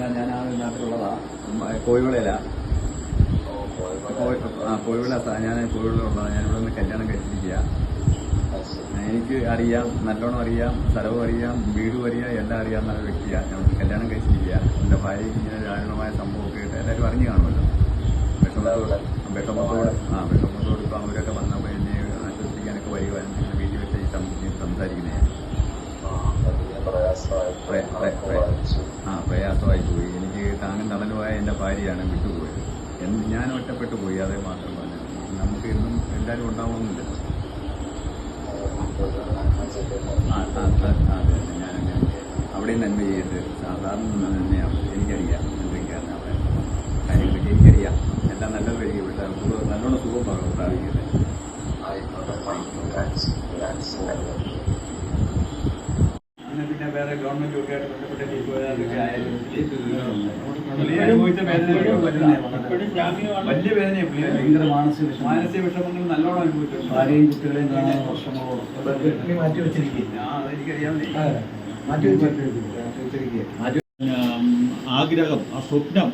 ഞാൻ ആ നാട്ടിലുള്ളതാ, കോഴിവിളയില. കോഴിവിള ഞാൻ കോഴിവിളയുള്ളതാണ്. ഞാനിവിടെ നിന്ന് കല്യാണം കഴിച്ചിരിക്കുക. എനിക്ക് അറിയാം, നല്ലോണം അറിയാം, സ്ഥലവും അറിയാം, വീടും അറിയാം, എല്ലാം അറിയാവുന്ന ഒരു വ്യക്തിയാണ്. ഞാൻ കല്യാണം കഴിച്ചിരിക്കുക. എൻ്റെ ഭാര്യയ്ക്ക് ഇങ്ങനെ ദാരുണമായ സംഭവമൊക്കെ ആയിട്ട് എല്ലാവരും അറിഞ്ഞു കാണുമല്ലോ. വിഷമത്തോട് ഇപ്പം അവരൊക്കെ വന്നപ്പോൾ എന്നെ ആശ്വസിപ്പിക്കാനൊക്കെ വരുവാനും പിന്നെ വീട്ടിൽ വെച്ച് സംസാരിക്കുന്നതാണ്. പ്രയാസമായി പോയി. എനിക്ക് താങ്ങും തണലുമായ എൻ്റെ ഭാര്യയാണ് വിട്ടുപോയത്. ഞാൻ ഒറ്റപ്പെട്ടു പോയി. അതേ മാത്രം പറഞ്ഞു. നമുക്ക് എന്നും എല്ലാവരും ഉണ്ടാവണമെന്നില്ല. അതെ, ഞാനങ്ങനെ അവിടെ നന്മ ചെയ്തിട്ട് സാധാരണ തന്നെയാണ്. എനിക്കറിയാം എന്തൊക്കെയാണ് അവിടെ കാര്യങ്ങളൊക്കെ എനിക്കറിയാം. എല്ലാം നല്ലത് കഴിയും. പക്ഷേ നല്ലോണം സുഖം പ്രാപിക്കുന്നത്. അങ്ങനെ പിന്നെ വേറെ ഗവൺമെന്റ് ഒക്കെ ആയിട്ട് ബന്ധപ്പെട്ട അതൊക്കെ ആയാലും വലിയ വേദനയാണ്. ഭയങ്കര മാനസിക വിഷമങ്ങൾ നല്ലോണം അനുഭവിച്ചു. ഭാര്യയും കുട്ടികളെയും കാണാൻ വർഷങ്ങളോളം മാറ്റി വെച്ചിരിക്കുക. അതെനിക്കറിയാവുന്ന ആഗ്രഹം, ആ സ്വപ്നം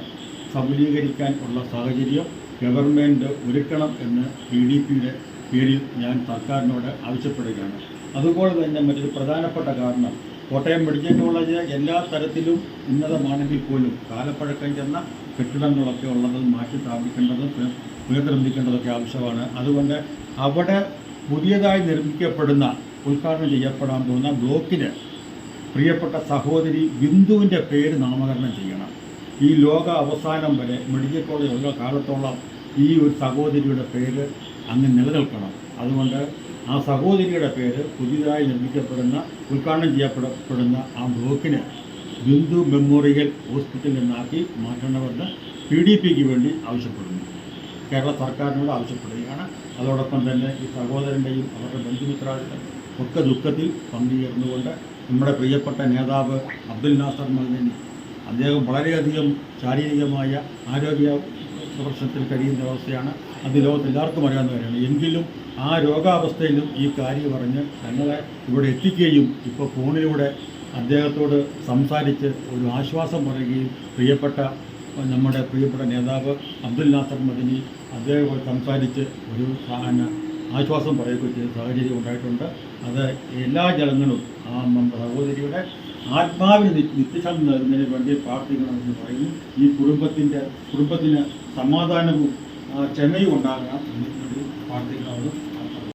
സഫലീകരിക്കാൻ ഉള്ള സാഹചര്യം ഗവൺമെൻറ് ഒരുക്കണം എന്ന് PDPയുടെ പേരിൽ ഞാൻ സർക്കാരിനോട് ആവശ്യപ്പെടുകയാണ്. അതുപോലെ തന്നെ മറ്റൊരു പ്രധാനപ്പെട്ട കാരണം, കോട്ടയം മെഡിക്കൽ കോളേജ് എല്ലാ തരത്തിലും ഉന്നതമാണെങ്കിൽ പോലും കാലപ്പഴക്കം ചെന്ന കെട്ടിടങ്ങളൊക്കെ ഉള്ളത് മാറ്റി സ്ഥാപിക്കേണ്ടതും പുനർനിർമ്മിക്കേണ്ടതൊക്കെ ആവശ്യമാണ്. അതുകൊണ്ട് അവിടെ പുതിയതായി നിർമ്മിക്കപ്പെടുന്ന ഉദ്ഘാടനം ചെയ്യപ്പെടാൻ പോകുന്ന ബ്ലോക്കിന് പ്രിയപ്പെട്ട സഹോദരി ബിന്ദുവിൻ്റെ പേര് നാമകരണം ചെയ്യണം. ഈ ലോക അവസാനം വരെ മെഡിക്കൽ കോളേജ് ഉള്ള കാലത്തോളം ഈ ഒരു സഹോദരിയുടെ പേര് അങ്ങ് നിലനിൽക്കണം. അതുകൊണ്ട് ആ സഹോദരിയുടെ പേര് പുതിയതായി നിർമ്മിക്കപ്പെടുന്ന ഉദ്ഘാടനം ചെയ്യപ്പെടുന്ന ആ ബ്ലോക്കിന് ബിന്ദു മെമ്മോറിയൽ ഹോസ്പിറ്റൽ എന്നാക്കി മാറ്റണമെന്ന് PDPക്ക് വേണ്ടി ആവശ്യപ്പെടുന്നു. കേരള സർക്കാരിനോട് ആവശ്യപ്പെടുകയാണ്. അതോടൊപ്പം തന്നെ ഈ സഹോദരൻ്റെയും അവരുടെ ബന്ധുമിത്രാദികളും ഒക്കെ ദുഃഖത്തിൽ പങ്കുചേർന്നുകൊണ്ട് നമ്മുടെ പ്രിയപ്പെട്ട നേതാവ് അബ്ദുൽ നാസർ മദനി, അദ്ദേഹം വളരെയധികം ശാരീരികമായ ആരോഗ്യ പ്രശ്നത്തിൽ കഴിയുന്ന അവസ്ഥയാണ്. അത് ലോകത്ത് എല്ലാവർക്കും അറിയാവുന്ന കാര്യമാണ്. എങ്കിലും ആ രോഗാവസ്ഥയിലും ഈ കാര്യം പറഞ്ഞ് ഞങ്ങളെ ഇവിടെ എത്തിക്കുകയും ഇപ്പോൾ ഫോണിലൂടെ അദ്ദേഹത്തോട് സംസാരിച്ച് ഒരു ആശ്വാസം പറയുകയും നമ്മുടെ പ്രിയപ്പെട്ട നേതാവ് അബ്ദുൽ നാസർ മദനി അദ്ദേഹം സംസാരിച്ച് ഒരു ആശ്വാസം പറയുകയും ചെയ്ത സാഹചര്യം ഉണ്ടായിട്ടുണ്ട്. അത് എല്ലാ ജനങ്ങളും ആ നമ്മുടെ സഹോദരിയുടെ ആത്മാവിന് നിത്യശാന്തി നൽകുന്നതിന് വേണ്ടി പ്രാർത്ഥിക്കണമെന്ന് പറയുന്നു. ഈ കുടുംബത്തിന് സമാധാനവും ക്ഷമയും ഉണ്ടാകണം എന്ന് പ്രാർത്ഥിക്കണമെന്ന്